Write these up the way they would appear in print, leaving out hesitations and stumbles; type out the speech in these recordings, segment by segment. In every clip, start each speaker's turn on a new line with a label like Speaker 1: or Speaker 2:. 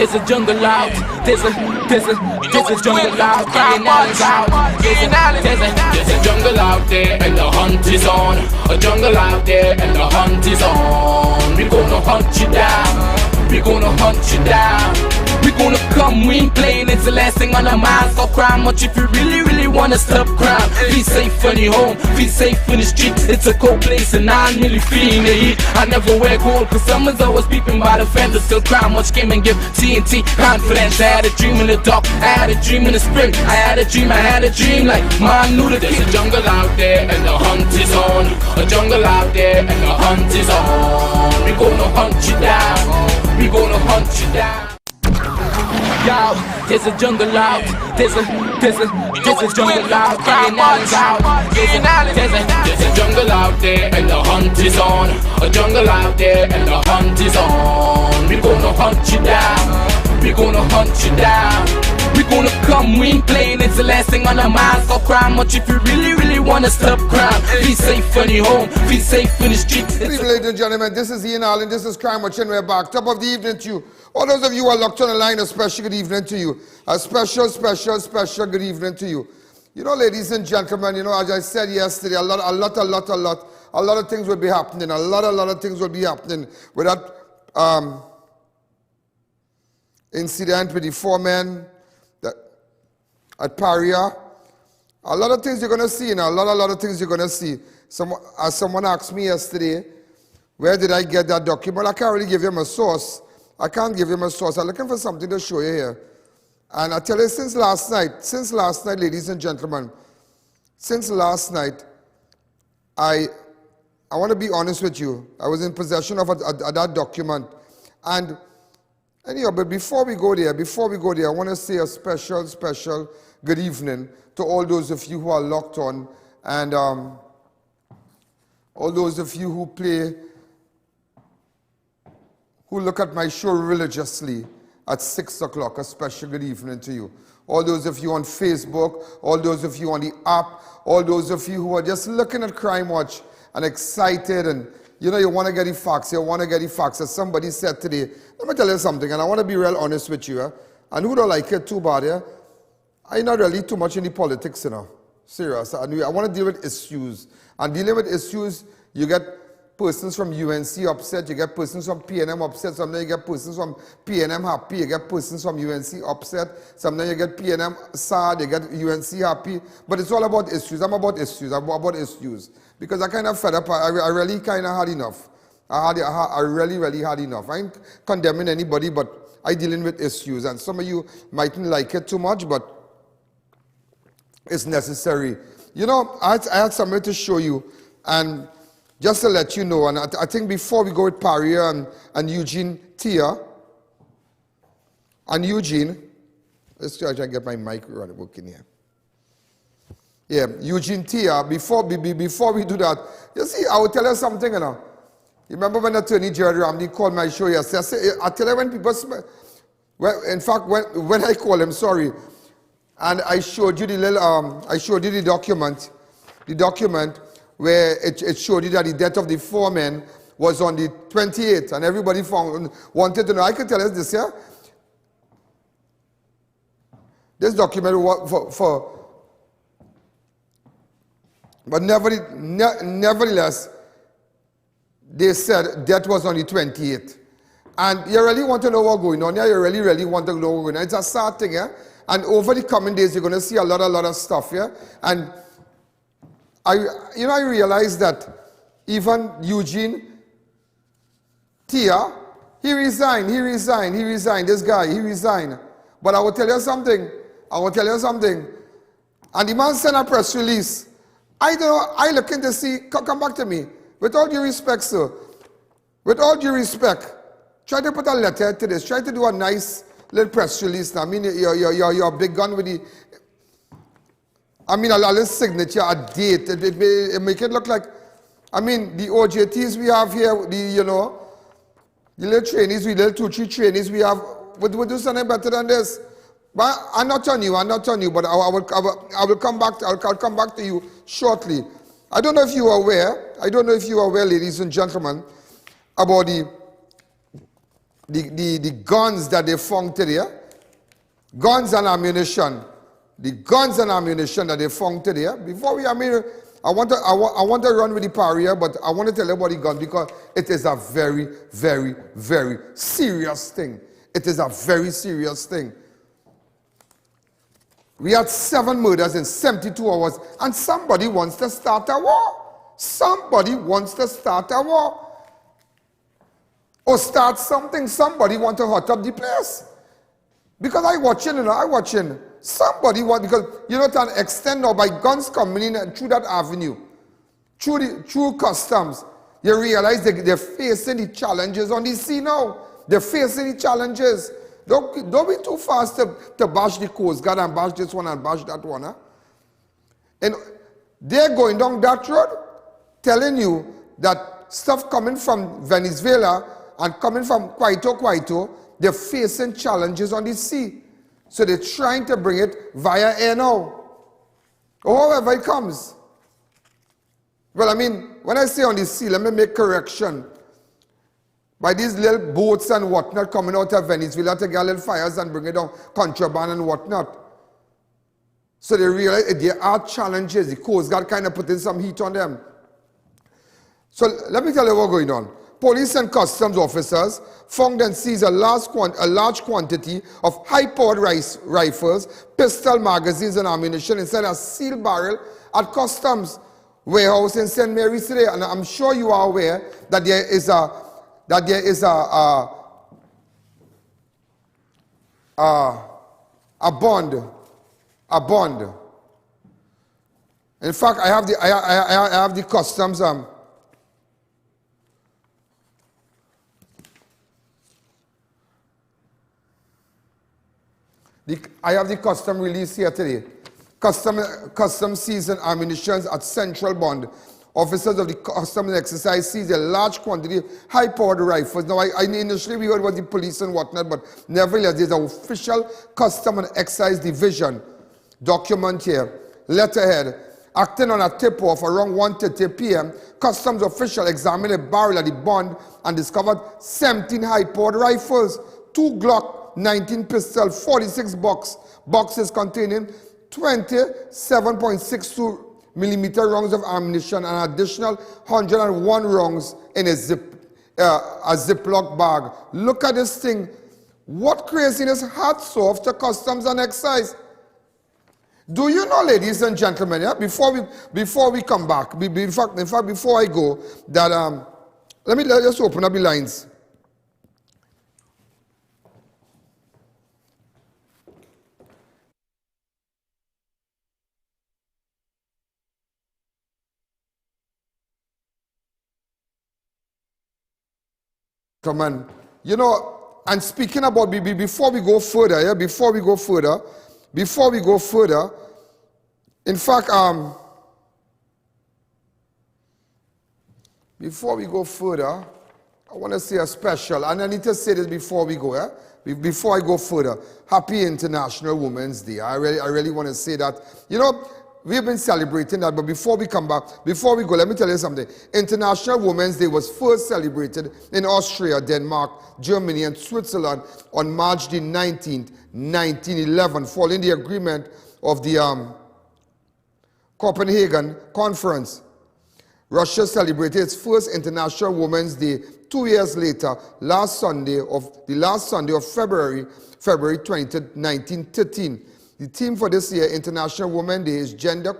Speaker 1: there's a jungle out. There's a jungle out. There's a jungle out there and the hunt is on. A jungle out there and the hunt is on. We're gonna hunt you down. We're gonna hunt you down. We're gonna come, we ain't playing, it's the last thing on our minds. Stop crime much if you really wanna stop crime. Be safe when you're home, be safe in the street. It's a cold place and I'm really feeling the heat. I never wear gold cause someone's always peeping by the fence. Still crime much came and give TNT confidence. I had a dream in the dark, I had a dream in the spring. I had a dream like man knew that there's a jungle out there and the hunt is on. A jungle out there and the hunt is on. We gonna hunt you down. We gonna hunt you down. Yo, there's a jungle out. There's a jungle out. There's a jungle out there and the hunt is on. A jungle out there and the hunt is on. We gonna hunt you down. We gonna hunt you down. We gonna come, we ain't playing, it's the last thing on our minds. Stop crime much if you really wanna stop crime. Be safe when you're home, be safe in the streets.
Speaker 2: Good evening, ladies and gentlemen, this is Ian Alleyne, this is Crime Watch, and we're back. Top of the evening to you. All those of you who are locked on the line, a special good evening to you. A special good evening to you. You know, ladies and gentlemen, you know, as I said yesterday, a lot of things will be happening. A lot of things will be happening with that incident with the 4 men at Paria. A lot of things you're going to see now. A lot of things you're going to see. As someone asked me yesterday, where did I get that document? I can't really give him a source. I can't give him a source. I'm looking for something to show you here. And I tell you, since last night, ladies and gentlemen, since last night, I want to be honest with you. I was in possession of that document. And anyhow, but before we go there, I want to say a special good evening to all those of you who are locked on, and all those of you who look at my show religiously at 6 o'clock. A special good evening to you. All those of you on Facebook, all those of you on the app, all those of you who are just looking at Crime Watch and excited, and you know, you want to get the facts, As somebody said today, let me tell you something, and I want to be real honest with you, and who don't like it too bad, I'm not really too much in the politics, you know. Serious. I want to deal with issues. And dealing with issues, you get persons from UNC upset, you get persons from PNM upset, sometimes you get persons from PNM happy, you get persons from UNC upset, sometimes you get PNM sad, you get UNC happy, but it's all about issues. I'm about issues. Because I kind of fed up, I really kind of had enough. I really had enough. I ain't condemning anybody, but I'm dealing with issues, and some of you mightn't like it too much, but it's necessary. You know, I had something to show you, and just to let you know, and I think before we go with Paria and EUGENE TIAH, and EUGENE, let's try to get my mic working here. Yeah, EUGENE TIAH, before we do that, you see, I will tell you something, you know. You remember when Attorney General Ramsey called my show yesterday? I tell you, when people, well, in fact, when I called him, sorry, and I showed you the little, I showed you the document where it showed you that the death of the 4 men was on the 28th, and everybody wanted to know. I could tell us this here. This document but nevertheless, they said death was on the 28th. And you really want to know what's going on here? You really want to know what's going on. It's a sad thing, yeah? And over the coming days, you're going to see a lot of stuff, yeah? And I realized that even EUGENE TIAH, he resigned. This guy, he resigned. But I will tell you something. And the man sent a press release. I don't know, I looking to see, come back to me. With all due respect, sir. With all due respect, try to put a letter to this. Try to do a nice little press release. I mean, you're a big gun with the, I mean, a little signature, a date. It make it look like, I mean, the OJTs we have here, the little trainees, the little 2-3 trainees we have, would do something better than this. But I'm not on you, but I will come back to you shortly. I don't know if you are aware, ladies and gentlemen, about the guns that they found today, guns and ammunition, the guns and ammunition that they found today, before we, I want to run with the barrier, but I want to tell you about the gun because it is a very, very, very serious thing. It is a very serious thing. We had 7 murders in 72 hours, and somebody wants to start a war. Somebody wants to start a war. Or start something. Somebody wants to hot up the place. Because I watching. Somebody want, because you know, to an extent now, by guns coming in and through that avenue, through customs, you realize they're facing the challenges on the sea now. They're facing the challenges. Don't be too fast to bash the Coast Guard and bash this one and bash that one. Huh? And they're going down that road telling you that stuff coming from Venezuela and coming from Kwaito, they're facing challenges on the sea. So they're trying to bring it via air now. Or however it comes. Well, I mean, when I say on the sea, let me make correction. By these little boats and whatnot coming out of Venezuela to get little fires and bring it down, contraband and whatnot. So they realize there are challenges. The Coast Guard kind of putting some heat on them. So let me tell you what's going on. Police and customs officers found and seized a large quantity of high-powered rifles, pistol magazines, and ammunition inside a sealed barrel at customs warehouse in St. Mary's today. And I'm sure you are aware that there is a bond. In fact, I have the customs I have the custom release here today. Custom season ammunition at Central Bond. Officers of the customs exercise seized a large quantity of high-powered rifles. Now, initially we heard about the police and whatnot, but nevertheless, there's an official custom and excise division document here. Letterhead. Acting on a tip-off around 1:30 p.m., customs officials examined a barrel at the Bond and discovered 17 high-powered rifles, 2 Glock 19 pistols, 46 boxes containing 27.62 millimeter rounds of ammunition, and additional 101 rounds in a Ziploc bag. Look at this thing. What craziness! Hats off to customs and excise. Do you know, ladies and gentlemen, yeah, before we come back, in fact, before I go, that let's just open up the lines. Come on. You know, and speaking about before we go further, yeah, before we go further, in fact, before we go further, I want to say a special, and I need to say this before we go, yeah? Before I go further, Happy International Women's Day. I really want to say that. You know, we've been celebrating that, but before we come back, before we go, let me tell you something. International Women's Day was first celebrated in Austria, Denmark, Germany, and Switzerland on March the 19th, 1911, following the agreement of the Copenhagen Conference. Russia celebrated its first International Women's Day 2 years later, the last Sunday of February 20th, 1913. The theme for this year, International Women's Day, is Gender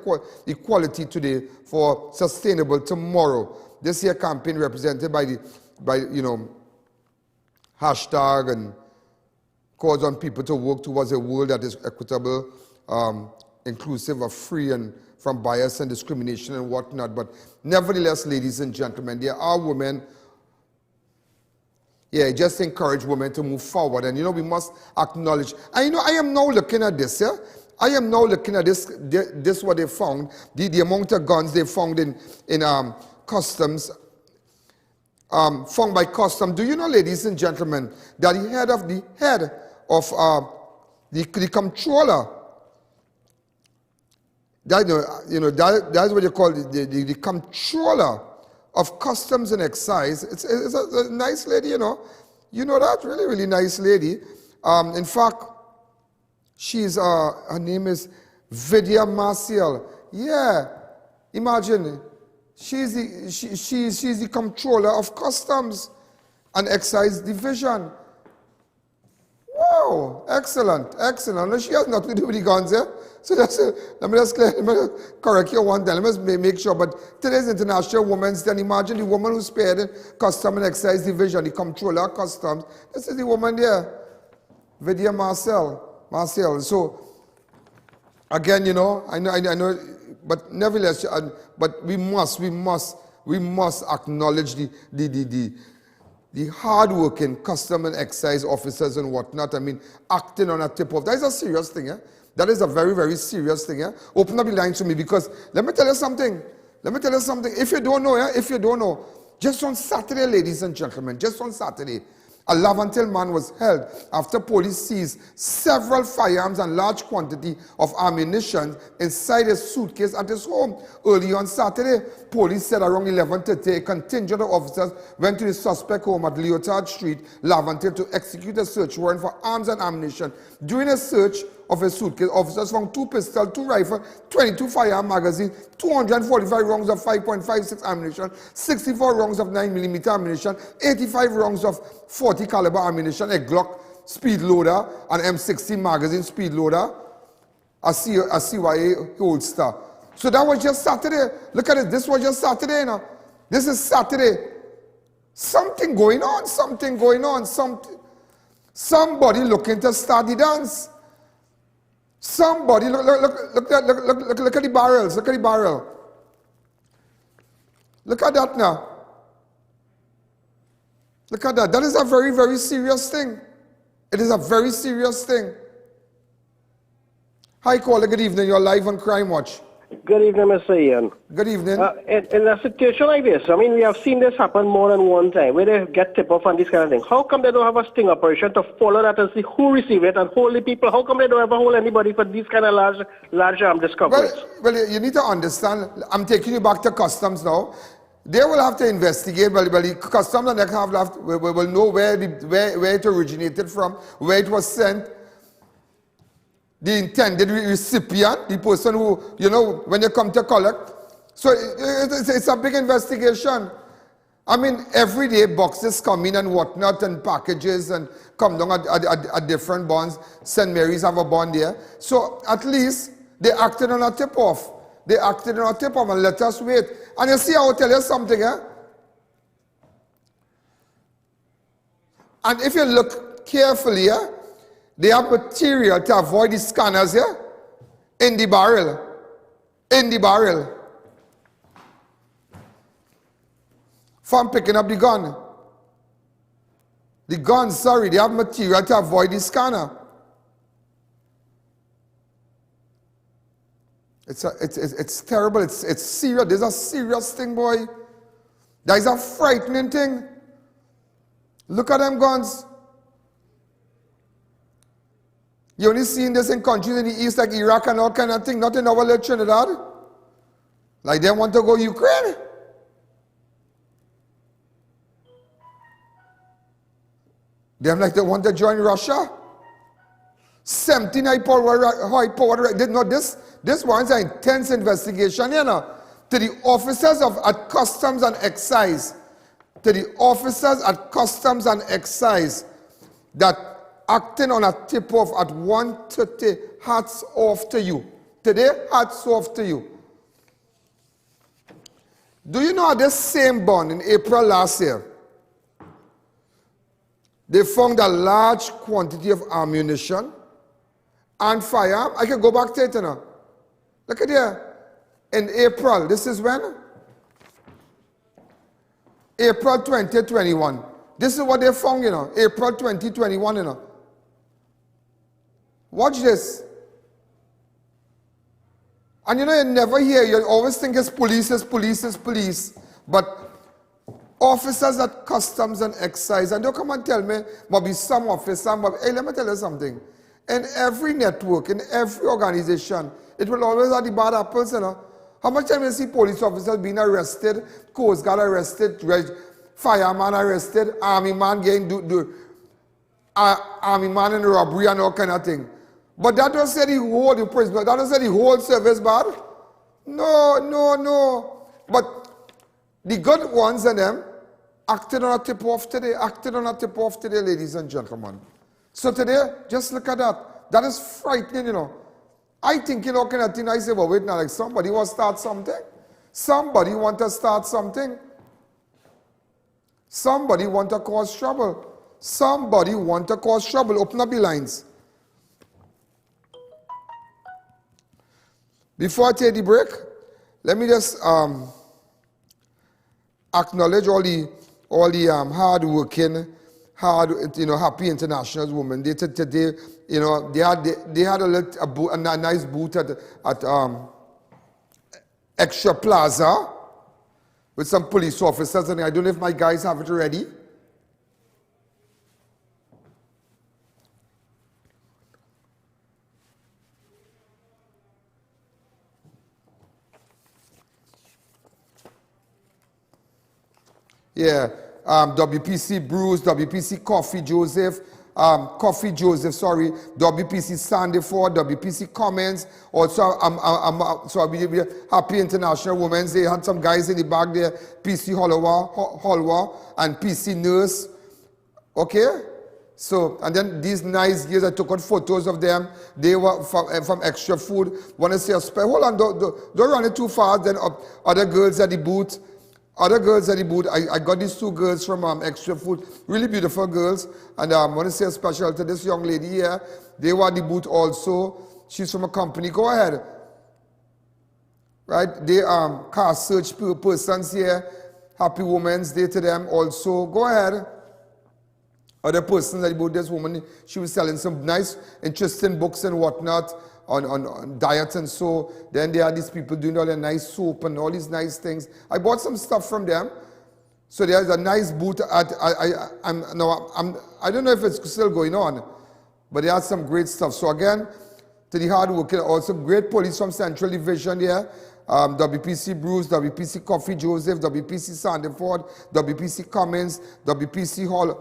Speaker 2: Equality Today for Sustainable Tomorrow. This year campaign represented by hashtag and calls on people to work towards a world that is equitable, inclusive of free and from bias and discrimination and whatnot. But nevertheless, ladies and gentlemen, there are women. Yeah, just encourage women to move forward. And, you know, we must acknowledge. And, you know, I am now looking at this, yeah? I am now looking at this what they found, the amount of guns they found in customs, found by customs. Do you know, ladies and gentlemen, that the head of the comptroller, that's what you call the comptroller of customs and excise. It's a nice lady, you know. You know that? Really, really nice lady. In fact, she's, her name is Vidya Marcial. Yeah, imagine, she's the controller of Customs and Excise Division. Wow, excellent, excellent. No, she has nothing to do with the guns, yeah? So that's let me just correct you one time. Let me make sure. But today's International Women's Day. Imagine the woman who spared the Customs and Excise Division, the controller of Customs. This is the woman there, Vidya Marcial. So, again, you know, I know, but nevertheless, but we must acknowledge the hard-working custom and excise officers and whatnot. I mean, acting on a tip-off. That is a serious thing, yeah? That is a very, very serious thing, yeah? Open up the lines to me, because let me tell you something. If you don't know, yeah? If you don't know, just on Saturday, ladies and gentlemen, just on Saturday, a Lavantil man was held after police seized several firearms and large quantity of ammunition inside a suitcase at his home. Early on Saturday, police said around 11:30, a contingent of officers went to the suspect home at Leotard Street, Lavantil, to execute a search warrant for arms and ammunition. During a search of his suitcase, officers found 2 pistols, 2 rifles, 22 firearm magazines, 245 rounds of 5.56 ammunition, 64 rounds of 9mm ammunition, 85 rounds of 40 caliber ammunition, a Glock speed loader, an M16 magazine speed loader, a CYA holster. So that was just Saturday. Look at it. This was just Saturday, you know. This is Saturday. Something going on. Somebody looking to start the dance. Somebody look at the barrels. Look at the barrel. Look at that now. Look at that. That is a very, very serious thing. It is a very serious thing. Hi, caller. Good evening. You're live on Crime Watch.
Speaker 3: Good evening, Mr. Ian.
Speaker 2: Good evening.
Speaker 3: In a situation like this, I mean, we have seen this happen more than one time, where they get tip-off and this kind of thing. How come they don't have a sting operation to follow that and see who received it and hold the people? How come they don't ever hold anybody for these kind of large discoveries?
Speaker 2: Well, you need to understand. I'm taking you back to Customs now. They will have to investigate. Well, the Customs and they will know where it originated from, where it was sent. The intended recipient, the person who, you know, when you come to collect. So it's a big investigation. I mean, every day boxes come in and whatnot and packages and come down at different bonds. St. Mary's have a bond there. So at least they acted on a tip-off. And let us wait. And you see, I will tell you something, eh? And if you look carefully, eh? They have material to avoid the scanners here, in the barrel. From picking up the gun. They have material to avoid the scanner. It's terrible, it's serious. There's a serious thing, boy. That is a frightening thing. Look at them guns. You only seen this in countries in the east like Iraq and all kind of thing, not in our little Trinidad. Like they want to go Ukraine. They like they want to join Russia. 79 high power. No, this one's an intense investigation, you know. To the officers at Customs and Excise. To the officers at Customs and Excise that acting on a tip-off at 1:30, hats off to you. Today, hats off to you. Do you know this same bond in April last year? They found a large quantity of ammunition and firearm. I can go back to it now. Look at here. In April, this is when? April 2021. This is what they found, you know. April 2021, you know. Watch this. And you know, you never hear, you always think it's police. But officers at Customs and Excise, and don't come and tell me, maybe some officer, hey, let me tell you something. In every network, in every organization, it will always have the bad apples, you know. How much time you see police officers being arrested, Coast Guard arrested, fireman arrested, army man getting army man in robbery and all kind of thing. But that doesn't say the whole prison, that doesn't say the whole service bad. No. But the good ones and them acted on a tip-off today, ladies and gentlemen. So today, just look at that. That is frightening, you know. I think, you know, kind of thing, I say, well, wait now, like somebody want to start something. Somebody want to start something. Somebody want to cause trouble. Somebody want to cause trouble. Open up the lines. Before I take the break, let me just acknowledge all the hard-working, happy international women. They today, you know, they had a nice booth at Extra Plaza with some police officers, and I don't know if my guys have it ready. Yeah, WPC Bruce, WPC Coffee Joseph, WPC Sandiford, WPC Commons, also so Happy International Women's. They had some guys in the back there, PC Holwa and PC Nurse. Okay? So, and then these nice girls, I took out photos of them. They were from Extra Food. Want to say a spell? Hold on, don't run it too fast. Then other girls at the booth. I got these two girls from Extra Food, really beautiful girls, and I want to say a special to this young lady here. They were at the booth also. She's from a company. Go ahead. Right? They car search persons here. Happy Women's Day to them also. Go ahead. Other persons at the booth, this woman, she was selling some nice, interesting books and whatnot. On diet and so. Then there are these people doing all the nice soap and all these nice things. I bought some stuff from them. So there's a nice booth at, I don't know if it's still going on, but they had some great stuff. So again, to the hard working, also great police from Central Division here. WPC Bruce, WPC Coffee Joseph, WPC Sandiford, WPC Cummins, WPC Holwa,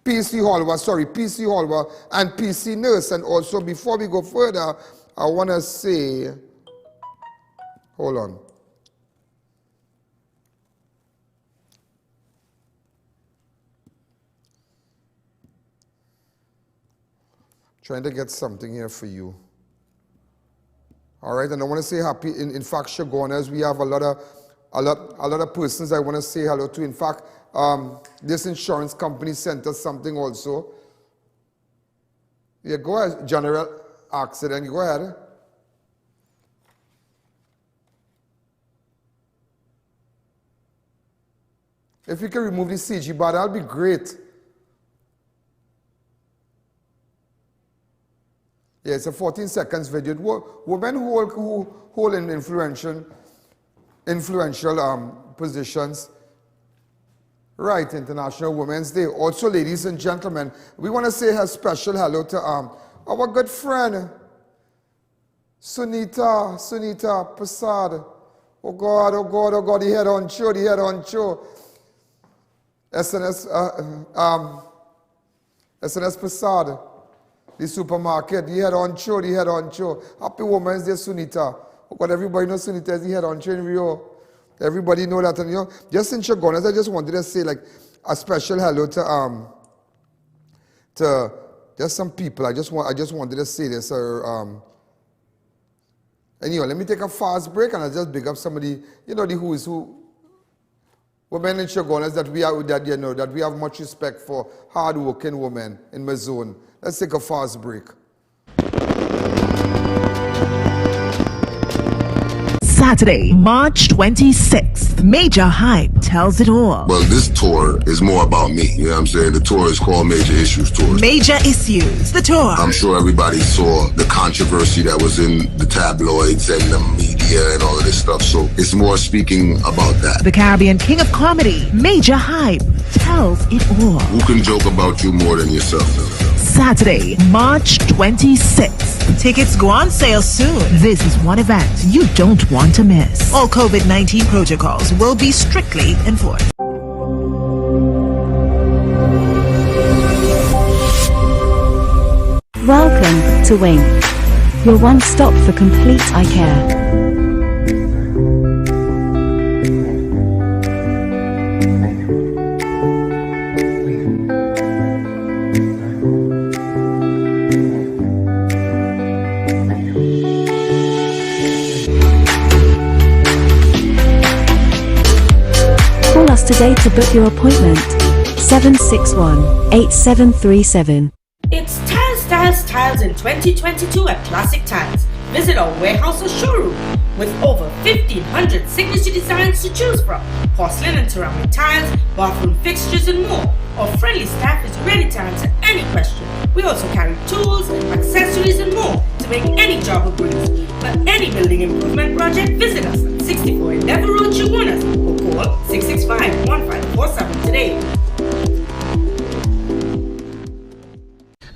Speaker 2: PC Holwa, and PC Nurse. And also, before we go further, I want to say, hold on. Trying to get something here for you. All right, and I want to say happy, in fact, Shagonas, we have a lot of persons I want to say hello to. In fact, this insurance company sent us something also. Yeah, go ahead, General Accident, go ahead. If you can remove the CG bar, that'll be great. Yeah, it's a 14 seconds video. Women who hold in influential positions. Right, International Women's Day. Also, ladies and gentlemen, we want to say a special hello to our good friend, Sunita Prasad. Oh God, the head on show. SNS Prasad, the supermarket, the head on show. Happy Women's Day, Sunita. Oh God, everybody knows Sunita is the head on show in Rio. Everybody know that, and you know, just in Chagonas, I just wanted to say like a special hello to just some people. I just wanted to say this. Anyway, let me take a fast break and I'll just big up somebody, you know, the who is who. Women in Chagonas that we have much respect for, hard-working women in my zone. Let's take a fast break.
Speaker 4: Saturday, March 26th. Major Hype tells it all.
Speaker 5: Well, this tour is more about me. You know what I'm saying? The tour is called Major Issues Tour.
Speaker 4: Major Issues, the tour.
Speaker 5: I'm sure everybody saw the controversy that was in the tabloids and the media and all of this stuff. So it's more speaking about that.
Speaker 4: The Caribbean King of Comedy, Major Hype, tells it all.
Speaker 5: Who can joke about you more than yourself?
Speaker 4: Saturday, March 26th. Tickets go on sale soon. This is one event you don't want to miss. All COVID-19 protocols will be strictly enforced.
Speaker 6: Welcome to Wing, your one stop for complete eye care. Call us today to book your appointment. 761-8737.
Speaker 7: It's Styles in 2022 at Classic Tiles. Visit our warehouse or showroom with over 1,500 signature designs to choose from. Porcelain and ceramic tiles, bathroom fixtures and more. Our friendly staff is ready to answer any question. We also carry tools, accessories and more to make any job a breeze. For any building improvement project, visit us at 64 Endeavour Road, Chaguanas, or call 665-1547 today.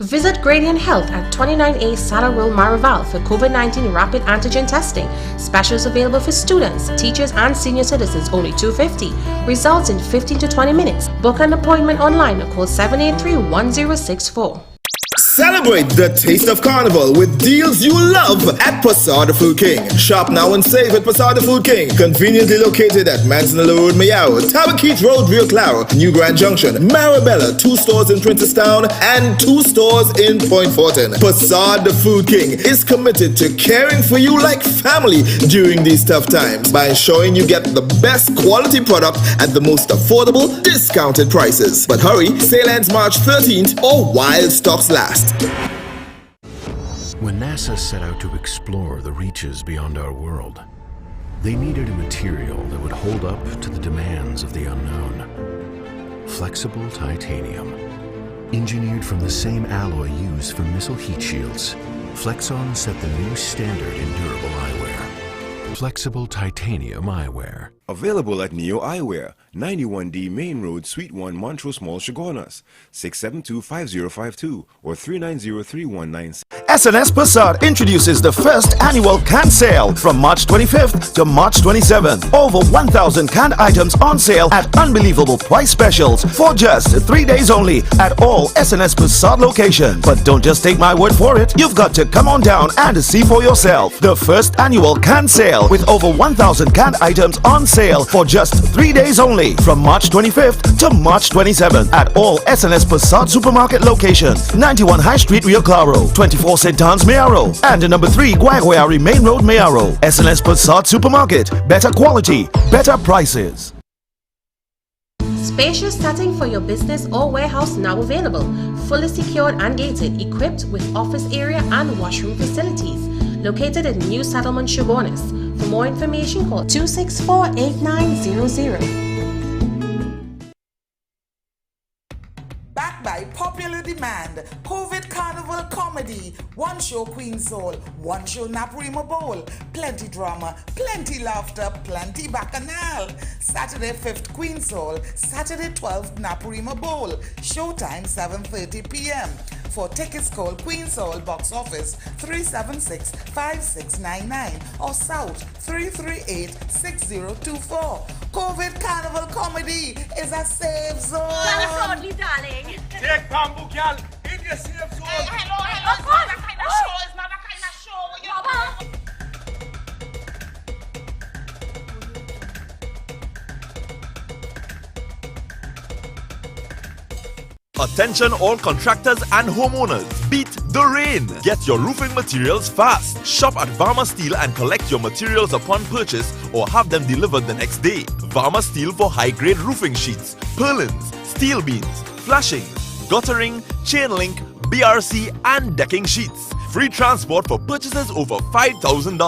Speaker 8: Visit Gradient Health at 29A Saddle Road, Marival for COVID-19 rapid antigen testing. Specials available for students, teachers, and senior citizens, only $250. Results in 15 to 20 minutes. Book an appointment online or call 783-1064.
Speaker 9: Celebrate the taste of Carnival with deals you love at Passada Food King. Shop now and save at Passada Food King. Conveniently located at Manzanillo Road, Mayao, Tabaquite Road, Rio Claro, New Grand Junction, Marabella, 2 stores in Princestown and 2 stores in Point Fortin. Passada Food King is committed to caring for you like family during these tough times by ensuring you get the best quality product at the most affordable, discounted prices. But hurry, sale ends March 13th or while stocks last.
Speaker 10: When NASA set out to explore the reaches beyond our world, they needed a material that would hold up to the demands of the unknown. Flexible titanium. Engineered from the same alloy used for missile heat shields, Flexon set the new standard in durable eyewear. Flexible titanium eyewear.
Speaker 11: Available at Neo Eyewear, 91D Main Road, Suite 1, Montrose Mall, Chaguanas, 672-5052 or 390-3196.
Speaker 12: SNS Passat introduces the first annual can sale from March 25th to March 27th. Over 1,000 canned items on sale at unbelievable price specials for just 3 days only at all SNS Passat locations. But don't just take my word for it. You've got to come on down and see for yourself. The first annual can sale with over 1,000 canned items on sale for just 3 days only from March 25th to March 27th at all SNS Passat supermarket locations. 91 High Street, Rio Claro, 24 St. Anne's, Mayaro, and number 3 Guaguayari Main Road, Mayaro. SNS Passat supermarket. Better quality, better prices.
Speaker 8: Spacious setting for your business or warehouse now available. Fully secured and gated, equipped with office area and washroom facilities. Located in New Settlement, Chaguanas. For more information, call 264-8900.
Speaker 13: Backed by popular demand, COVID Carnival comedy, one show Queen Soul, one show Naprima Bowl, plenty drama, plenty laughter, plenty bacchanal. Saturday 5th Queen Soul, Saturday 12th Naprima Bowl, showtime 7:30 p.m. For tickets, call Queen Soul Box Office 376-5699 or South 338-6024. COVID Carnival comedy is a safe zone.
Speaker 14: Darling.
Speaker 15: Take bamboo, girl. In your safe zone.
Speaker 14: Hey, hello. It's not that kind of show. It's not that kind of show. What you doing?
Speaker 16: Attention all contractors and homeowners. Beat the rain. Get your roofing materials fast. Shop at Varma Steel and collect your materials upon purchase or have them delivered the next day. Varma Steel for high-grade roofing sheets, purlins, steel beams, flashing, guttering, chain link, BRC and decking sheets. Free transport for purchases over $5,000.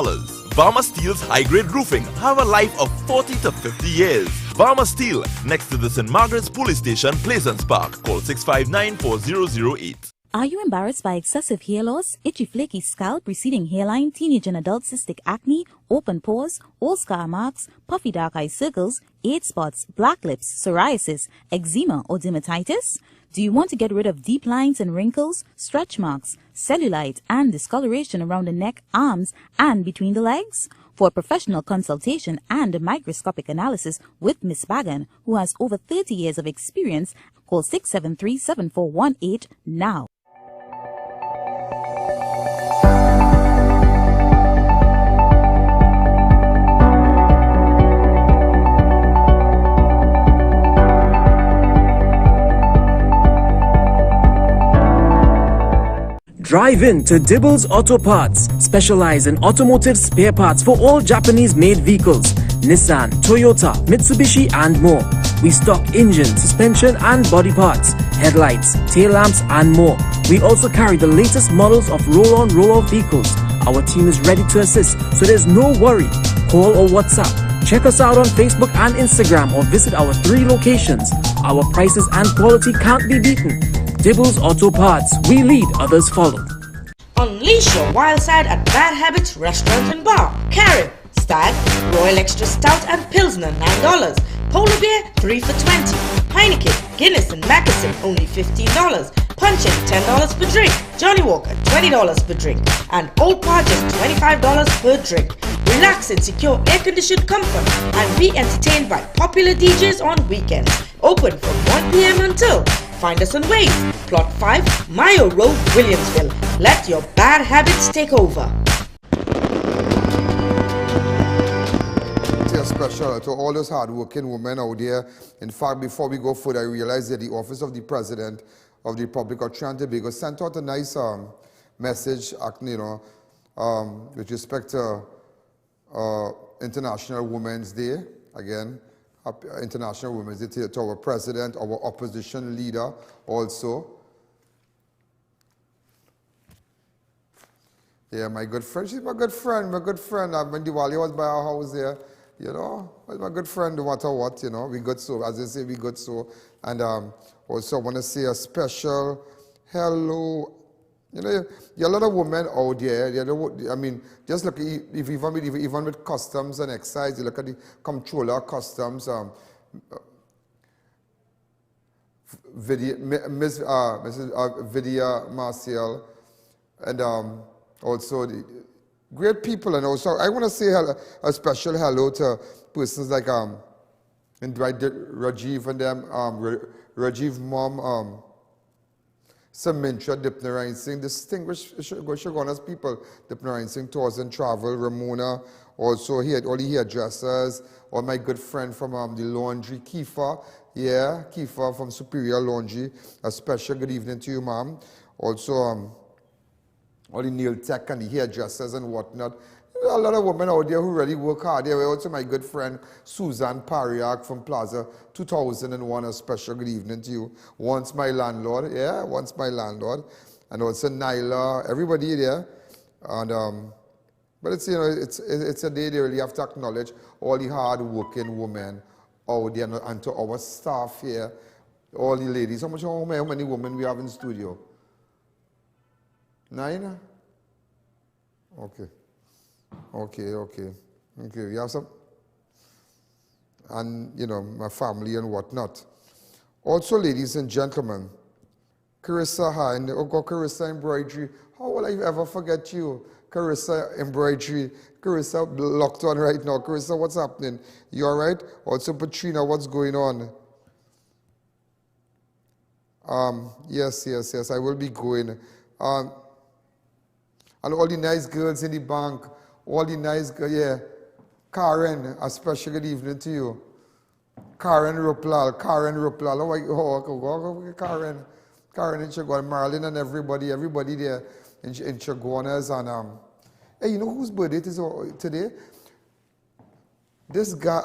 Speaker 16: Varma Steel's high-grade roofing have a life of 40 to 50 years. Varma Steel, next to the St. Margaret's Police Station, Plaisance Park. Call 659-4008.
Speaker 6: Are you embarrassed by excessive hair loss, itchy flaky scalp, receding hairline, teenage and adult cystic acne, open pores, old scar marks, puffy dark eye circles, age spots, black lips, psoriasis, eczema or dermatitis? Do you want to get rid of deep lines and wrinkles, stretch marks, cellulite, and discoloration around the neck, arms, and between the legs? For a professional consultation and a microscopic analysis with Miss Bagan, who has over 30 years of experience, call 673-7418 now.
Speaker 17: Drive in to Dibbles Auto Parts, specialize in automotive spare parts for all Japanese-made vehicles, Nissan, Toyota, Mitsubishi, and more. We stock engine, suspension, and body parts, headlights, tail lamps, and more. We also carry the latest models of roll-on, roll-off vehicles. Our team is ready to assist, so there's no worry. Call or WhatsApp. Check us out on Facebook and Instagram or visit our 3 locations. Our prices and quality can't be beaten. Dibbles Auto Parts. We lead, others follow.
Speaker 7: Unleash your wild side at Bad Habits Restaurant and Bar. Carib, Stag, Royal Extra Stout and Pilsner $9. Polar Beer 3 for $20. Heineken, Guinness and Mackeson only $15. Punch In $10 per drink. Johnny Walker $20 per drink. And Old Par just $25 per drink. Relax in secure air-conditioned comfort and be entertained by popular DJs on weekends. Open from 1 p.m. until. Find us on Waze, Plot 5, Mayo Road, Williamsville. Let your bad habits take over.
Speaker 2: Special to all those hard-working women out there. In fact, before we go further, I realized that the Office of the President of the Republic of Trinidad and Tobago sent out a nice message, with respect to International Women's Day. Again, International Women's Day to our President, our opposition leader also. Yeah, my good friend. She's my good friend. When Diwali was by our house there, my good friend, no matter what, we good so. As they say, we good so. And also I want to say a special hello. There are a lot of women out there. Just look, even with customs and excise, you look at the comptroller customs, Mrs. Vidya Marcial, and also the great people. And also, I want to say a special hello to persons like Rajiv and them, Rajiv mom, Samintra, Dipnarayan Singh, distinguished Shogunas people, Dipnarayan Singh, Tours and Travel, Ramona, also all the hairdressers, all my good friend from the laundry, Kifa, Kifa from Superior Laundry, a special good evening to you, ma'am. Also, all the nail tech and the hairdressers and whatnot. There are a lot of women out there who really work hard. There were also my good friend Susan Pariak from Plaza 2001. A special good evening to you. Once my landlord, once my landlord, and also Nyla, everybody there. And but it's it's a day they really have to acknowledge all the hard working women out there and to our staff here, all the ladies. How many women we have in the studio? 9? Okay. Okay. We have some, and my family and whatnot. Also, ladies and gentlemen, Carissa Hine, Carissa Embroidery. How will I ever forget you? Carissa Embroidery. Carissa locked on right now. Carissa, what's happening? You all right? Also, Patrina, what's going on? Yes, I will be going. And all the nice girls in the bank. All the nice girls, Karen, a special good evening to you. Karen Ruplal. Karen in Chagona, Marilyn and everybody there in Chagonas. And hey, you know whose birthday it is today? This guy,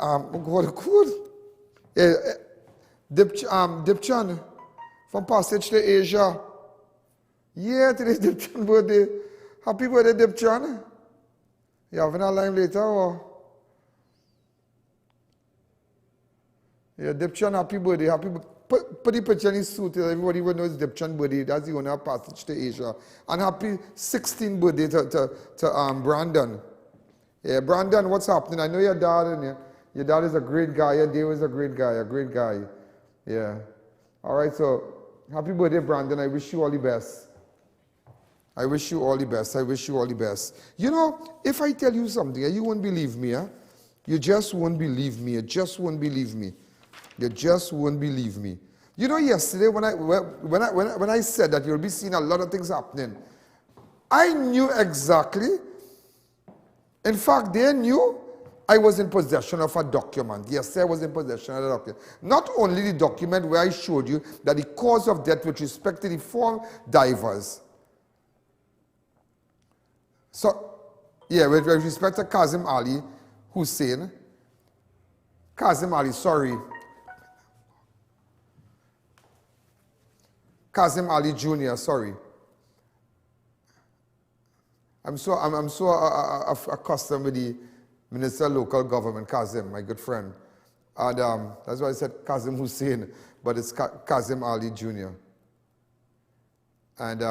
Speaker 2: Dipchan from Passage to Asia. Yeah, today's Dipchan birthday. Happy birthday, Dipchan. You having a line later or? Yeah, Dipchan, happy birthday. Put the picture in his suit. Everybody will know it's Dipchan birthday. That's the owner of Passage to Asia. And happy 16th birthday to Brandon. Yeah, Brandon, what's happening? I know your dad and your dad is a great guy. Your dad is a great guy. Yeah. All right, so Happy birthday, Brandon. I wish you all the best. I wish you all the best. I wish you all the best. You know, if I tell you something, you won't believe me, huh? You just won't believe me. You just won't believe me. You just won't believe me. You know, yesterday when I said that you'll be seeing a lot of things happening, I knew exactly. In fact, they knew I was in possession of a document. Yes, I was in possession of a document. Not only the document where I showed you that the cause of death with respect to the 4 divers. So, yeah, with respect to Kazim Ali Hussein, Kazim Ali Jr., sorry. I'm so accustomed with the Minister of Local Government, Kazim, my good friend. And that's why I said Kazim Hussein, but it's Kazim Ali Jr. And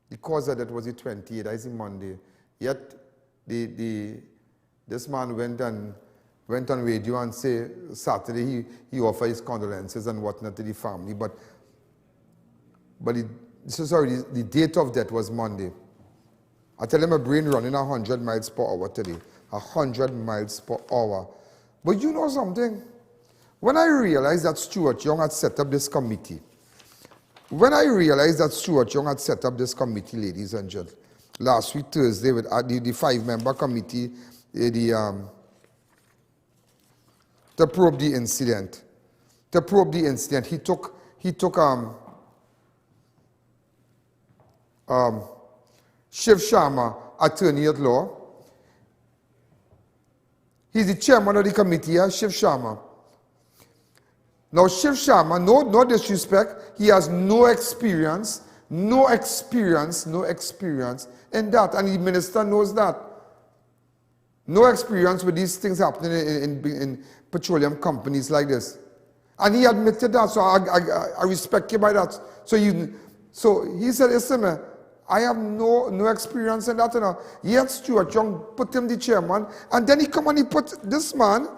Speaker 2: the cause of that was the 28th, that is a Monday. Yet this man went on radio and say Saturday he offered his condolences and whatnot to the family. But the date of death was Monday. I tell him my brain running 100 miles per hour today. 100 miles per hour. But you know something? When I realized that Stuart Young had set up this committee, ladies and gentlemen, last week Thursday with the 5-member committee, to probe the incident. He took Shiv Sharma, attorney at law. He's the chairman of the committee, Shiv Sharma. Now, Shiv Sharma, no disrespect, he has no experience in that, and the minister knows that. No experience with these things happening in petroleum companies like this. And he admitted that, so I respect you by that. So he said, listen, I have no experience in that. You know. Yet Stuart Young put him the chairman, and then he come and he put this man,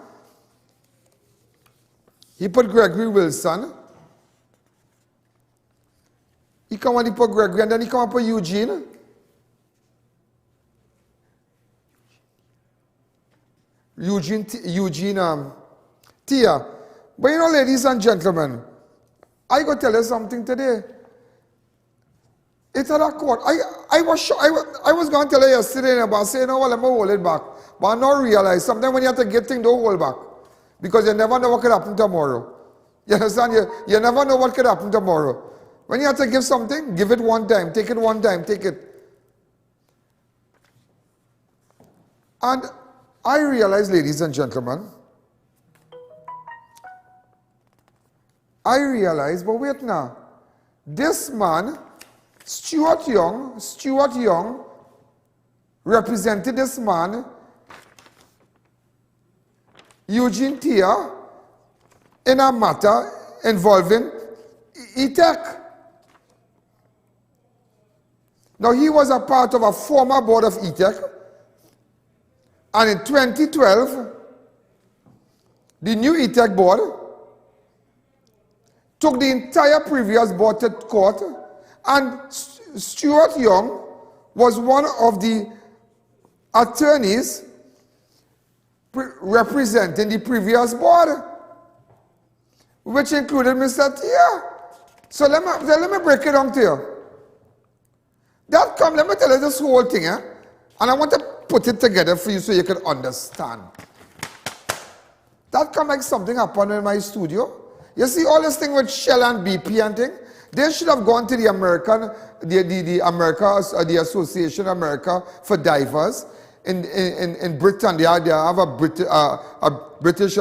Speaker 2: he put Gregory Wilson, he come and he put Gregory, and then he come and put Eugene. TIAH. But you know, ladies and gentlemen, I got to tell you something today. It's at a court. I was going to tell you yesterday about saying, no, well, I'm going to hold it back. But I now realize sometimes when you have to get things, don't hold back. Because you never know what could happen tomorrow. You understand? You never know what could happen tomorrow. When you have to give something, give it one time. Take it one time. Take it. And I realize, ladies and gentlemen, but wait now. This man, Stuart Young represented this man, Eugene TIAH, in a matter involving ETEC. Now, he was a part of a former board of ETEC, and in 2012, the new ETEC board took the entire previous board to court, and Stuart Young was one of the attorneys representing the previous board, which included Mr. TIAH. So let me break it down to you. Let me tell you this whole thing, and I want to put it together for you so you can understand. That come like something happened in my studio. You see all this thing with Shell and BP and thing? They should have gone to the the Association of America for Divers in Britain. They have a British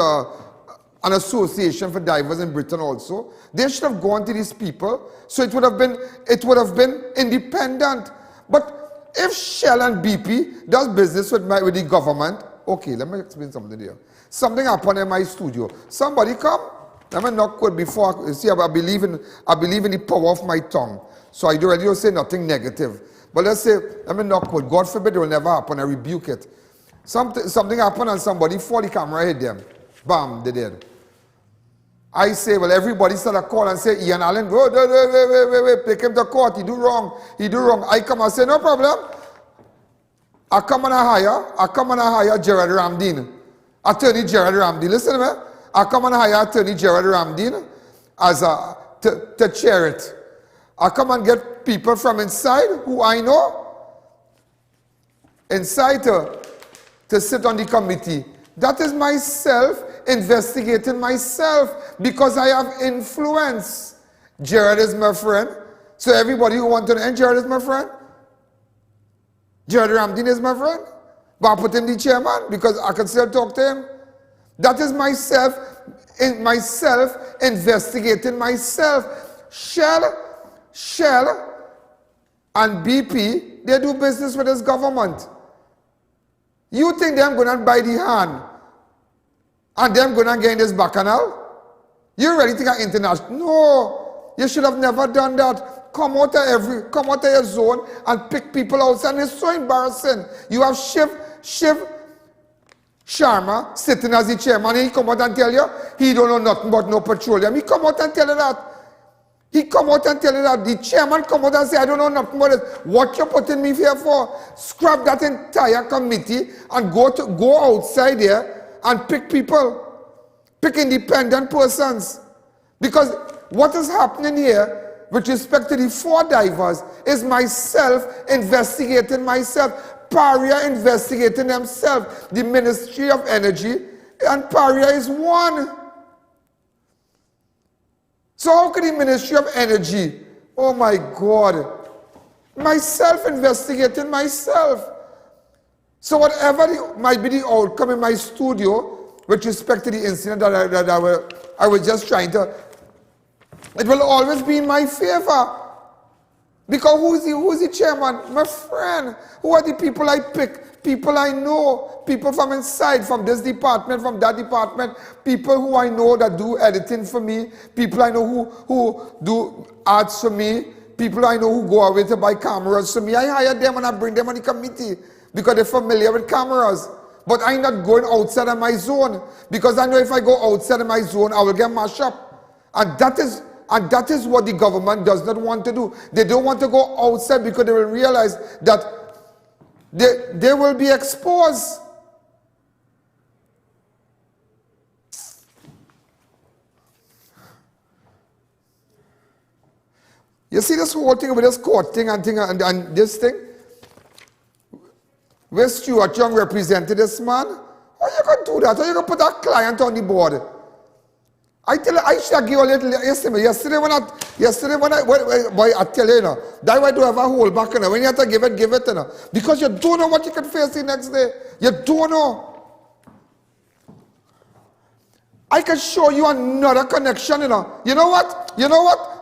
Speaker 2: an association for divers in Britain also. They should have gone to these people, so it would have been independent. But if Shell and BP does business with the government, okay, let me explain something here. Something happened in my studio. Somebody come. Let me not quote before. You see, I believe in the power of my tongue. So I don't say nothing negative. But let's say, let me not quote. God forbid it will never happen. I rebuke it. Something happened and somebody fall, the camera hit them. Bam, they did. I say, well, everybody start a call and say, Ian Alleyne, wait, take him to court. He do wrong. I come and say, no problem. I come and I hire Gerard Ramdeen, Attorney Gerard Ramdeen. Listen to me. I come and hire Attorney Gerard Ramdeen as to chair it. I come and get people from inside who I know, inside to sit on the committee. That is myself investigating myself because I have influence. Gerard is my friend. So everybody who wants to know, and Gerard is my friend. Gerard Ramdeen is my friend. But I put him the chairman because I can still talk to him. That is myself investigating myself. Shell and BP, they do business with this government. You think them going to buy the hand and them going to get in this bacchanal? You really think I'm international? No, you should have never done that. Come out of your zone and pick people out. And it's so embarrassing. You have Shiv Sharma sitting as the chairman and he come out and tell you he don't know nothing about no petroleum. He come out and tell you that. The chairman come out and say, I don't know nothing about it. What you putting me here for? Scrap that entire committee and go outside there and pick people. Pick independent persons. Because what is happening here with respect to the 4 divers is myself investigating myself. Paria investigating themselves. The Ministry of Energy and Paria is one. So how could the Ministry of Energy, oh my God, myself investigating myself. So whatever might be the outcome in my studio with respect to the incident that I was just trying to, it will always be in my favor. Because who's the chairman? My friend. Who are the people I pick? People I know. People from inside, from this department, from that department. People who I know that do editing for me. People I know who do arts for me. People I know who go away to buy cameras for me. I hire them and I bring them on the committee because they're familiar with cameras. But I'm not going outside of my zone because I know if I go outside of my zone, I will get mashed up. And that is what the government does not want to do. They don't want to go outside because they will realize that they will be exposed. You see this whole thing with this court thing and this thing? Where Stuart Young represented this man? How you going to do that? How you going to put that client on the board? I tell you, I should have given a little yesterday when I tell you, that way I don't have a hold back, when you have to give it, because you don't know what you can face the next day. You don't know. I can show you another connection, You know what?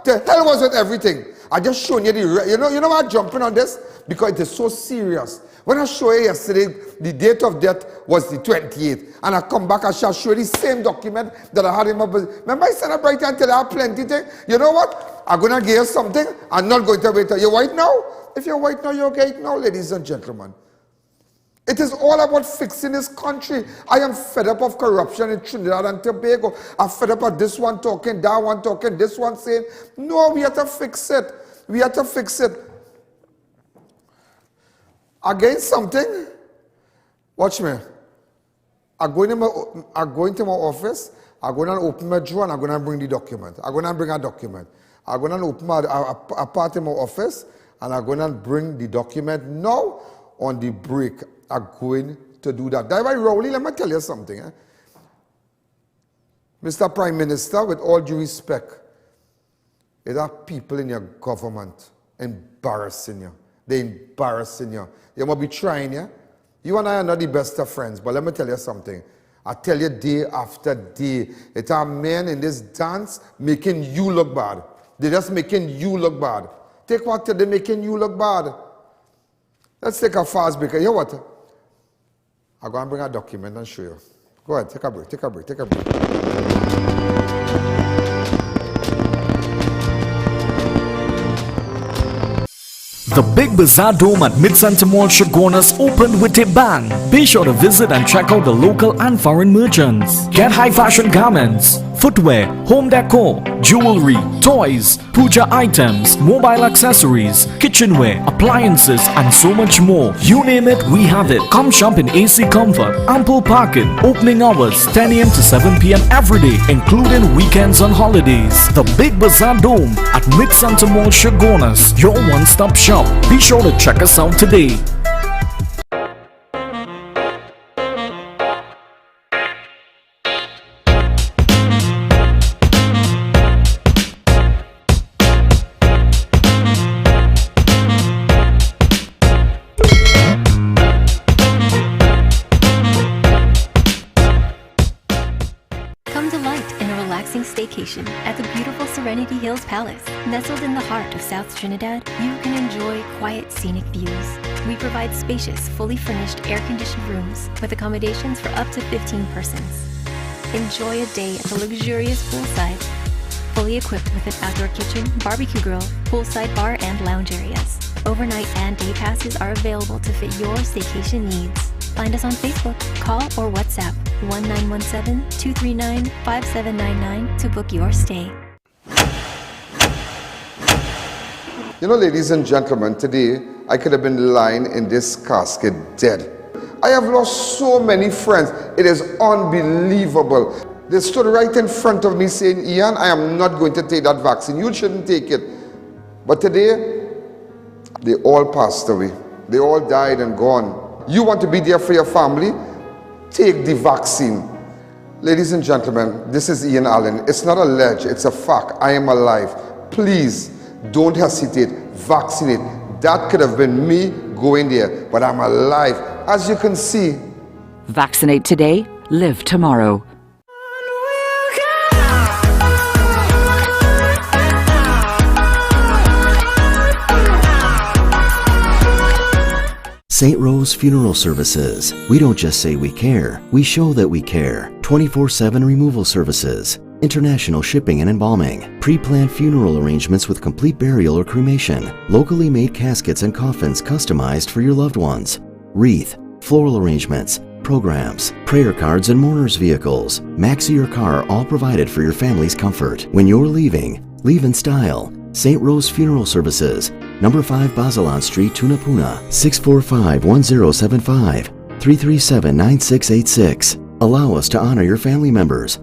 Speaker 2: The hell was with everything. I just shown you you know why I'm jumping on this? Because it is so serious. When I show you yesterday, the date of death was the 28th. And I come back, I shall show you the same document that I had in my business. Remember I said up right and tell you I have plenty things? You know what? I'm going to give you something. I'm not going to wait till you're white now. If you're white now, you're white now, ladies and gentlemen. It is all about fixing this country. I am fed up of corruption in Trinidad and Tobago. I'm fed up of this one talking, that one talking, this one saying. No, we have to fix it. We have to fix it. Against something, watch me. I'm going to my office, I'm going to open my drawer and I'm going to bring the document. I'm going to bring a document. I'm going to open a part in my office and I'm going to bring the document now on the break. I'm going to do that. That's why, Rowley, let me tell you something. Mr. Prime Minister, with all due respect, there are people in your government embarrassing you. They're embarrassing you. You must be trying, yeah? You and I are not the best of friends, but let me tell you something. I tell you day after day, it are men in this dance making you look bad. They're just making you look bad. Take what they're making you look bad. Let's take a fast break. You know what? I'm going to bring a document and show you. Go ahead, take a break.
Speaker 17: The Big Bazaar Dome at Mid-Center Mall Chaguanas opened with a bang. Be sure to visit and check out the local and foreign merchants. Get high fashion garments, footwear, home decor, jewelry, toys, puja items, mobile accessories, kitchenware, appliances and so much more. You name it, we have it. Come shop in AC comfort, ample parking, opening hours 10 a.m. to 7 p.m. every day, including weekends and holidays. The Big Bazaar Dome at Mid-Center Mall Chaguanas, your one-stop shop. Be sure to check us out today.
Speaker 18: Staycation at the beautiful Serenity Hills Palace. Nestled in the heart of South Trinidad, you can enjoy quiet scenic views. We provide spacious, fully furnished, air-conditioned rooms with accommodations for up to 15 persons. Enjoy a day at the luxurious poolside, fully equipped with an outdoor kitchen, barbecue grill, poolside bar, and lounge areas. Overnight and day passes are available to fit your staycation needs. Find us on Facebook, call or WhatsApp 1917-239-5799 to book your stay.
Speaker 2: You know, ladies and gentlemen, today I could have been lying in this casket dead. I have lost so many friends. It is unbelievable. They stood right in front of me saying, Ian, I am not going to take that vaccine. You shouldn't take it. But today, they all passed away. They all died and gone. You want to be there for your family? Take the vaccine. Ladies and gentlemen, this is Ian Alleyne. It's not a ledge, it's a fact. I am alive. Please don't hesitate. Vaccinate. That could have been me going there, but I'm alive. As you can see.
Speaker 19: Vaccinate today, live tomorrow.
Speaker 20: St. Rose Funeral Services. We don't just say we care, we show that we care. 24/7 removal services, international shipping and embalming, pre-planned funeral arrangements with complete burial or cremation, locally made caskets and coffins customized for your loved ones, wreath, floral arrangements, programs, prayer cards and mourners vehicles, maxi or car, all provided for your family's comfort. When you're leaving, leave in style. St. Rose Funeral Services, number 5 Basilan Street, Tunapuna, 645-1075, 337-9686. Allow us to honor your family members.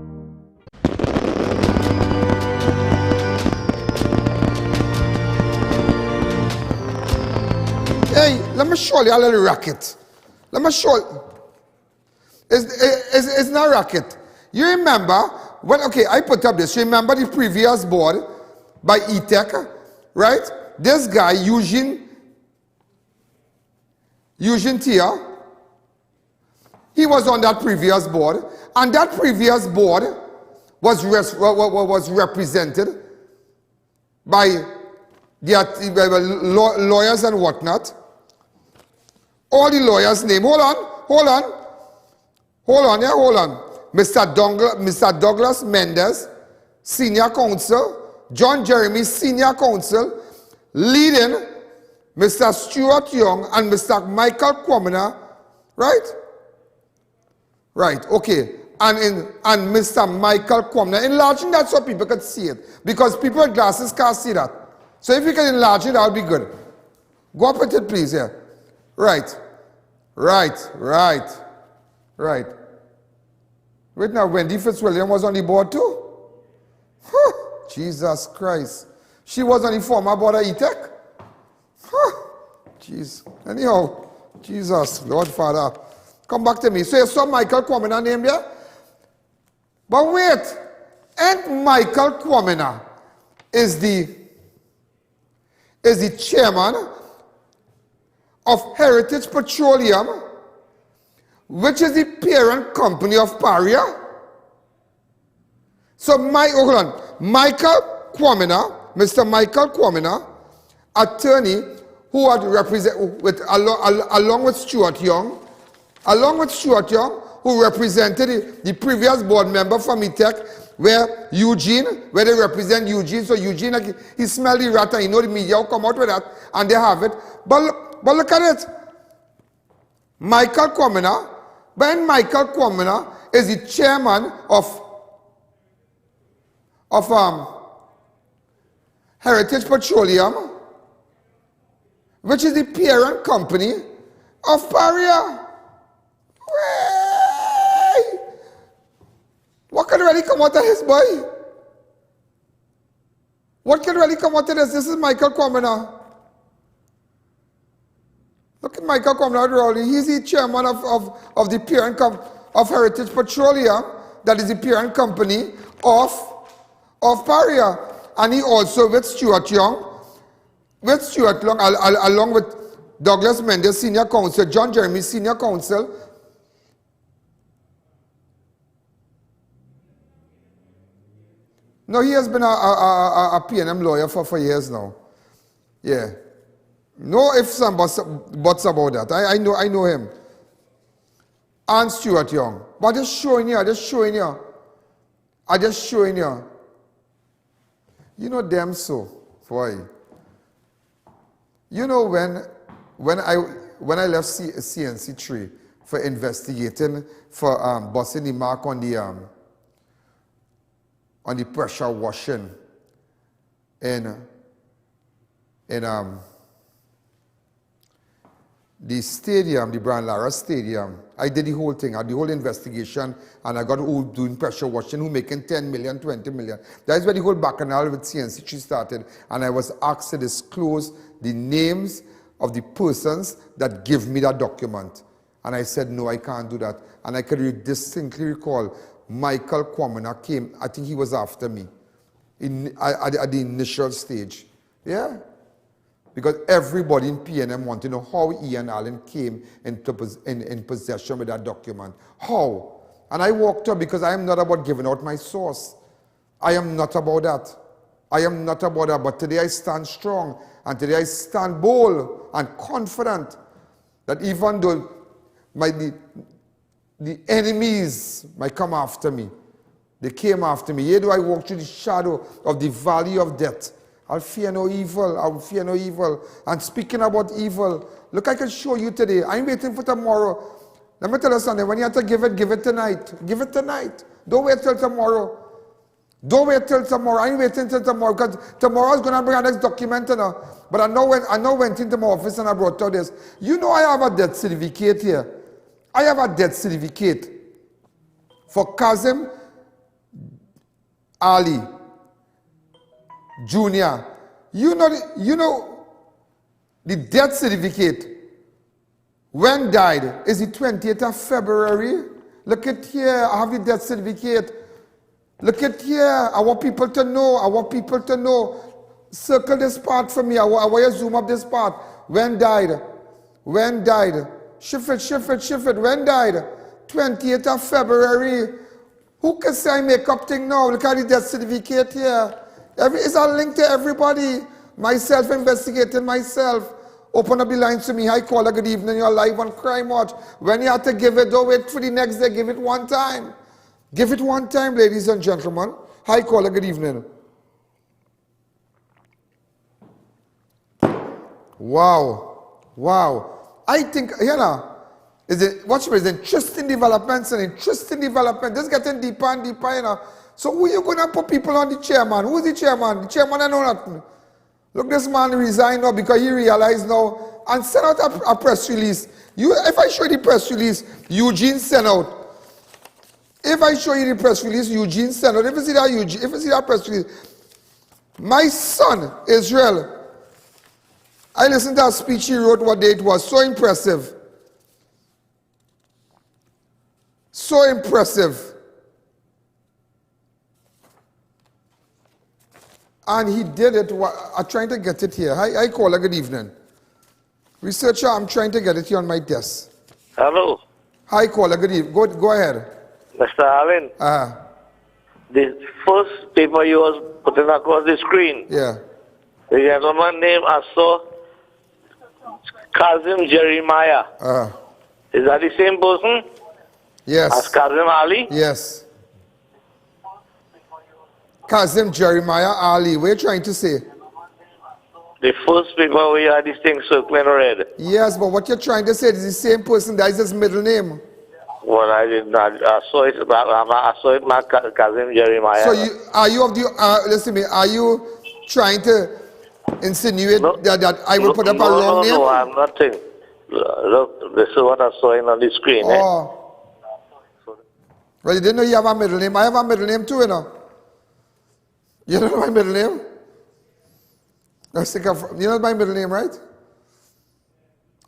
Speaker 2: Hey, let me show you a little racket. Let me show you. It's not a racket. You remember, when, okay, I put up this. You remember the previous board by E-Tech, right? This guy, EUGENE TIAH, he was on that previous board, and that previous board was represented by the lawyers and whatnot. All the lawyers' name. Hold on. Mr. Douglas Mendes, Senior Counsel. John Jeremy, Senior Counsel, leading Mr. Stuart Young and Mr. Michael Kwamina, right? Right, okay. And Mr. Michael Kwamina. Enlarging that so people could see it. Because people with glasses can't see that. So if you can enlarge it, that would be good. Go up with it, please, here. Right. Wait now, Wendy Fitzwilliam was on the board too? Huh. Jesus Christ. She was on the former board of E-Tech? Huh. Jeez. Anyhow, Jesus, Lord Father. Come back to me. So you saw Michael Kwamina name there? But wait. Ain't Michael Kwamina is the chairman of Heritage Petroleum, which is the parent company of Paria? So, hold on. Michael Kwamina, Mr. Michael Kwamina, attorney who had along with Stuart Young, who who represented the previous board member from ETEC, where Eugene, where they represent Eugene. So Eugene, like, he smelled the rat and you know the media will come out with that and they have it. But look at it. Michael Kwamina, when Michael Kwamina is the chairman of Heritage Petroleum, which is the parent company of Paria. What can really come out of his boy? What can really come out of this? This is Michael Kwamina. Look at Michael Kwamina. He's the chairman of the parent of Heritage Petroleum, that is the parent company of Paria. And he also with Stuart Young, along with Douglas Mendes, senior counsel, John Jeremy, senior counsel. No, he has been a P&M lawyer for years now. Yeah. No ifs and buts about that. I know him. And Stuart Young. But I'm just showing you. You know them so. Why? You know when I left CNC3 for investigating, for busting the mark on the pressure washing in the stadium, the Brian Lara Stadium. I did the whole thing, I did the whole investigation, and I got who doing pressure washing, who making 10 million, 20 million. That is where the whole bacchanal with CNC3 started, and I was asked to disclose the names of the persons that give me that document. And I said, no, I can't do that. And I can distinctly recall Michael Kwamina came, I think he was after me at the initial stage. Yeah. Because everybody in PNM wanted to know how Ian Alleyne came in possession with that document. How? And I walked up because I am not about giving out my source. I am not about that. But today I stand strong. And today I stand bold and confident that even though the enemies might come after me, they came after me. Yet do I walk through the shadow of the valley of death, I'll fear no evil. I will fear no evil. And speaking about evil, look, I can show you today. I'm waiting for tomorrow. Let me tell you something. When you have to give it tonight. Give it tonight. Don't wait till tomorrow. Don't wait till tomorrow. I ain't waiting till tomorrow because tomorrow is going to bring a next document. But I know went into my office and I brought out this. You know I have a death certificate here. I have a death certificate for Kazim Ali Jr. You know the death certificate when died is the 20th of February. Look at here, I have the death certificate. Look at here, I want people to know. Circle this part for me. I want you to zoom up this part. When died. Shift it. When died? 20th of February. Who can say I make up thing now? Look at the death certificate here. It's a link to everybody. Myself investigating myself. Open up the lines to me. Hi, caller, good evening. You're live on Crime Watch. When you have to give it, don't wait for the next day. Give it one time. Give it one time, ladies and gentlemen. Hi, caller, good evening. Wow. I think, watch me, it's interesting developments. Just getting deeper and deeper, So who you going to put people on the chairman? Who's the chairman? The chairman, I know nothing. Look, this man resigned now because he realized now and sent out a press release. If I show you the press release, Eugene sent out. If I show you the press release, Eugene sent out. If you see that press release, my son, Israel, I listened to a speech he wrote what day it was. So impressive. And he did it. I'm trying to get it here. Hi, caller, good evening. Researcher, I'm trying to get it here on my desk.
Speaker 21: Hello.
Speaker 2: Hi, caller, good evening. Go ahead.
Speaker 21: Mr. Alleyne. The first paper you was putting across the screen.
Speaker 2: Yeah.
Speaker 21: The gentleman named Kazim Jeremiah.
Speaker 2: Uh-huh.
Speaker 21: Is that the same person?
Speaker 2: Yes.
Speaker 21: As Kazim Ali?
Speaker 2: Yes. Kazim Jeremiah Ali. What are you trying to say?
Speaker 21: The first paper we had this thing circling red.
Speaker 2: Yes, but what you're trying to say is the same person. That is his middle name.
Speaker 21: Well, I did not. I saw it. I saw it. My Kazim Jeremiah.
Speaker 2: So are you of the? Listen to me. Are you trying to insinuate that I will put up a wrong name?
Speaker 21: No, I'm not saying. Look, this is what I saw on the screen.
Speaker 2: Oh. Well, you didn't know you have a middle name. I have a middle name too, you know. You don't know my middle name? You know my middle name, right?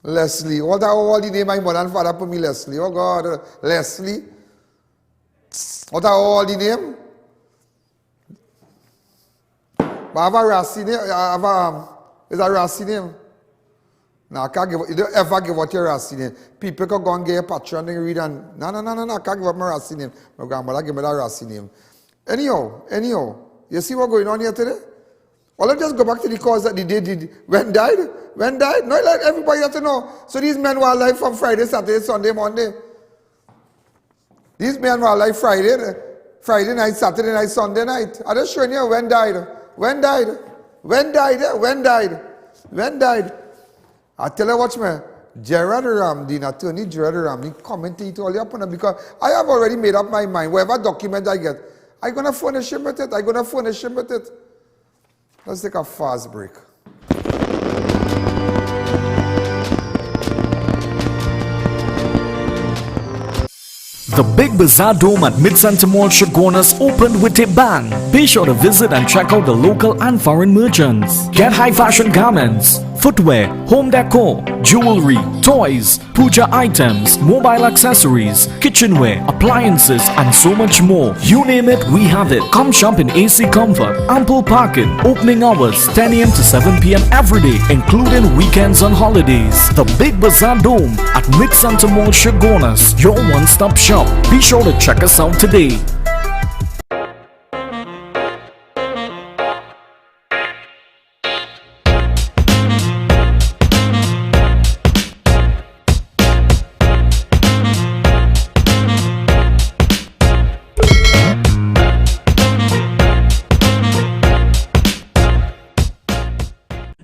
Speaker 2: Leslie. All the name my mother and father put me Leslie. Oh God, Leslie. What are all the name? But I have a Rasi name. Is a Rasi name? No, I can't give. You don't ever give out your Rasi name. People can go and get a patron and read and no. I can't give up my Rasi name. My grandmother gave me that Rasi name. Anyhow, you see what's going on here today? Well, let's just go back to the cause that they did. When died? No, like everybody has to know. So these men were alive from Friday, Saturday, Sunday, Monday. These men were alive Friday night, Saturday night, Sunday night. I'm just showing you when died. I tell you what, man. Gerard Ramdi, attorney Gerard Ramdi, commented all up on it because I have already made up my mind. Whatever document I get, I'm going to furnish him with it. Let's take a fast break.
Speaker 1: The Big Bazaar Dome at Mid-Center Mall Chaguanas opened with a bang. Be sure to visit and check out the local and foreign merchants. Get high fashion garments, footwear, home decor, jewelry, toys, puja items, mobile accessories, kitchenware, appliances and so much more. You name it, we have it. Come shop in AC comfort, ample parking, opening hours 10 a.m. to 7 p.m. every day, including weekends and holidays. The Big Bazaar Dome at Mid-Center Mall Chaguanas, your one-stop shop. Be sure to check us out today.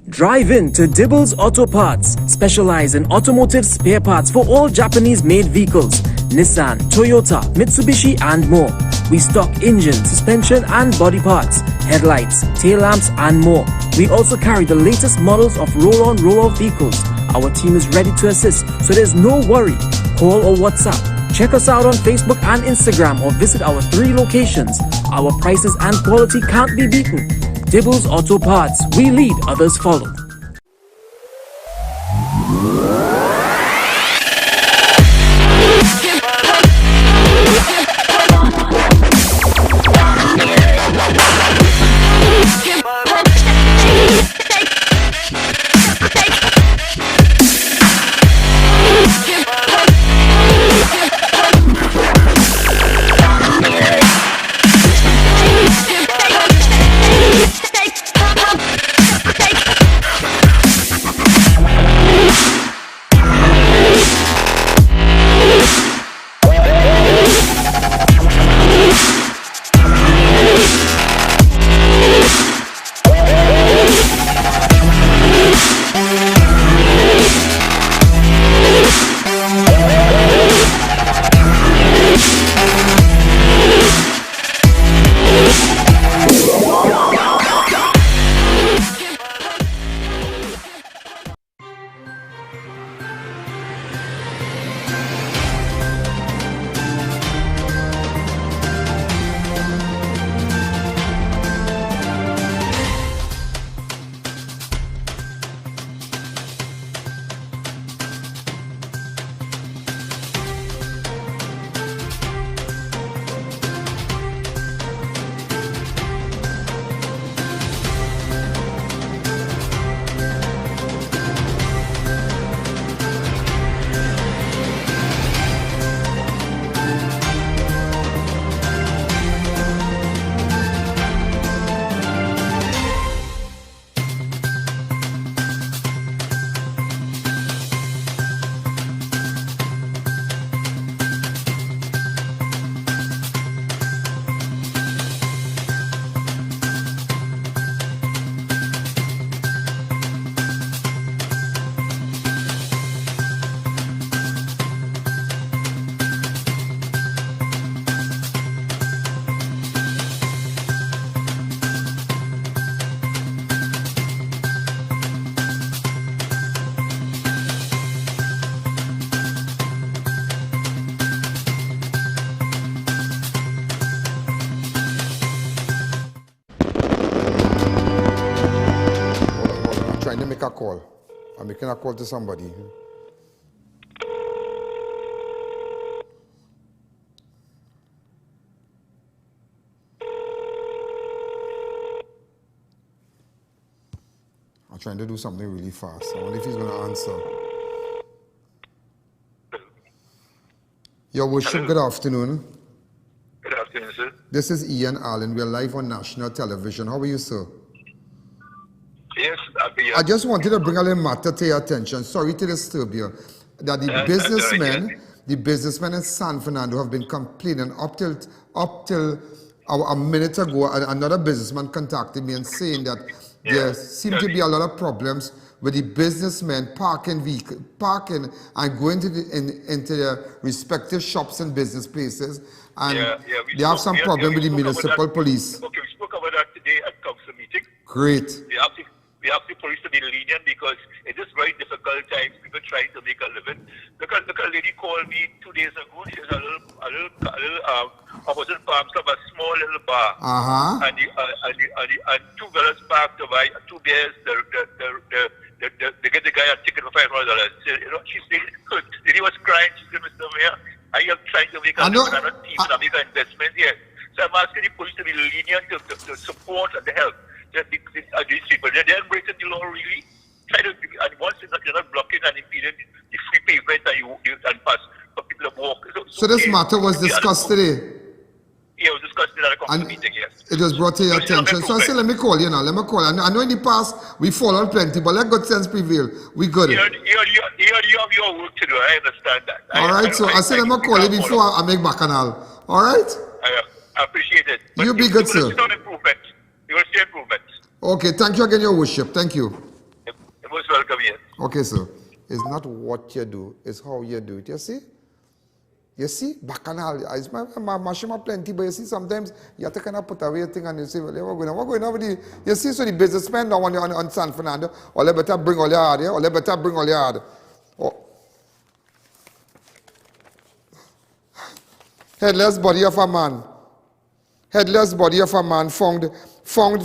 Speaker 17: Drive in to Dibbles Auto Parts, specialize in automotive spare parts for all Japanese-made vehicles, Nissan, Toyota, Mitsubishi and more. We stock engine, suspension and body parts, headlights, tail lamps and more. We also carry the latest models of roll-on, roll-off vehicles. Our team is ready to assist, so there's no worry. Call or WhatsApp. Check us out on Facebook and Instagram or visit our 3 locations. Our prices and quality can't be beaten. Dibbles Auto Parts. We lead, others follow.
Speaker 2: call. I'm making a call to somebody. I'm trying to do something really fast. I wonder if he's going to answer. Your worship, good afternoon.
Speaker 3: Good afternoon, sir.
Speaker 2: This is Ian Alleyne. We are live on national television. How are you, sir?
Speaker 3: Yes,
Speaker 2: I just wanted to bring a little matter to your attention. Sorry to disturb you. That the businessmen in San Fernando have been complaining up till a minute ago. Another businessman contacted me and saying that there seem to be a lot of problems with the businessmen parking and going to into their respective shops and business places, and they have some problem with the municipal police.
Speaker 3: Okay, we spoke about that today at council meeting.
Speaker 2: Great.
Speaker 3: We have the police to be lenient because it is very difficult times. People trying to make a living. Look, a lady called me 2 days ago. She has a little opposite farm club, a small little bar. And two fellas parked to buy 2 beers. They get the guy a ticket for $500. So, she said, the lady was crying. She said, Mr. Mayor, I am trying to make a living. I'm not teaching. I make an investment here. So I'm asking the police to be lenient to support and to help. These people, they're breaking the law really. And once you're not blocking and impeding the free pavement and pass for people to walk.
Speaker 2: So this matter was discussed today?
Speaker 3: Yeah, it was discussed in a council meeting, yes.
Speaker 2: It was brought to your attention. So I said, let me call you now. Let me call. I know in the past we followed plenty, but let good sense prevail. We good.
Speaker 3: You have your work to do. I understand that.
Speaker 2: All right, so I said, let me call you before I make bacchanal. All right?
Speaker 3: I appreciate it.
Speaker 2: You be good, sir.
Speaker 3: You will see improvement.
Speaker 2: Okay, thank you again, your worship. Thank you.
Speaker 3: You're most welcome here.
Speaker 2: Okay, sir. It's not what you do, it's how you do it. You see? You see? Bacchanal. I mashing up plenty, but you see, sometimes you have to kind of put away a thing and you say, well, we're going over the... You see, so the businessmen now on San Fernando, or they better bring all your hard, yeah? Or they better bring all your hard. Oh. Headless body of a man. Headless body of a man found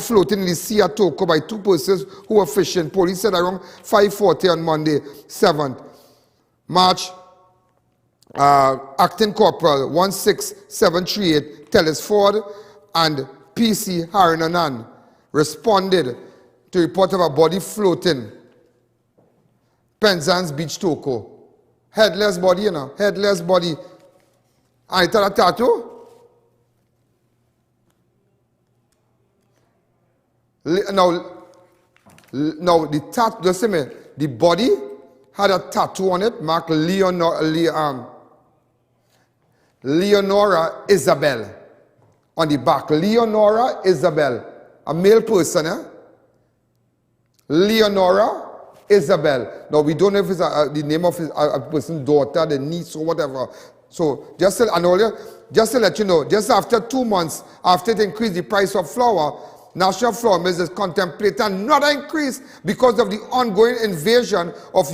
Speaker 2: floating in the sea at Toko by 2 persons who were fishing. Police said around 5:40 on Monday, 7th March. Acting Corporal 16738 Telesford and PC Harinanan responded to report of a body floating Penzance Beach, Toko. Headless body, you know, headless body. And it had a tattoo. Now the tattoo, listen me, the body had a tattoo on it marked Leonora Isabel on the back. Leonora Isabel, a male person, eh? Leonora Isabel. Now we don't know if it's the name of a person's daughter, the niece or whatever. So just to let you know, just after 2 months after it increased the price of flour, National Flour Mills is contemplating another increase because of the ongoing invasion of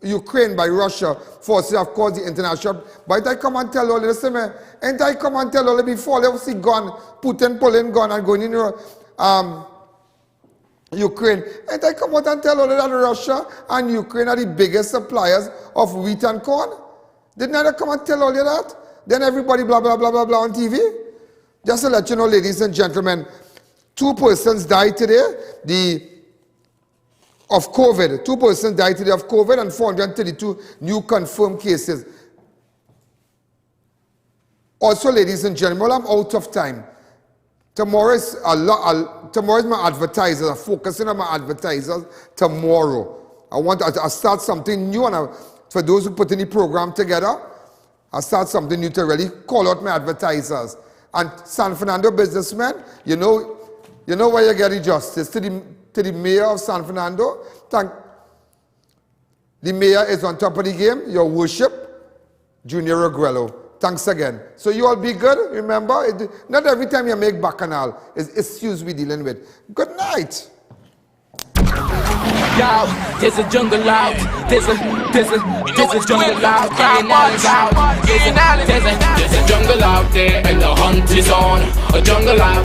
Speaker 2: Ukraine by Russia. Forces have caused the international. But I come and tell all this, and I come and tell all before they see gun, Putin pulling gun and going in Ukraine. And I come out and tell all that Russia and Ukraine are the biggest suppliers of wheat and corn. Didn't I come and tell all you that? Then everybody blah, blah, blah, blah, blah on TV. Just to let you know, ladies and gentlemen, 2 persons died today of COVID. 2 persons died today of COVID and 432 new confirmed cases. Also, ladies and gentlemen, I'm out of time. Tomorrow is my advertisers. I'm focusing on my advertisers tomorrow. I start something new, and for those who put in the program together, I start something new to really call out my advertisers. And San Fernando businessmen, you know where you get the justice. To the mayor of San Fernando, the mayor is on top of the game. Your worship, Junior Aguero. Thanks again. So you all be good. Remember, not every time you make bacchanal is issues we're dealing with. Good night.
Speaker 22: Yo, there's a jungle out. There's a jungle out. There's a jungle out there and the hunt is on. A jungle out.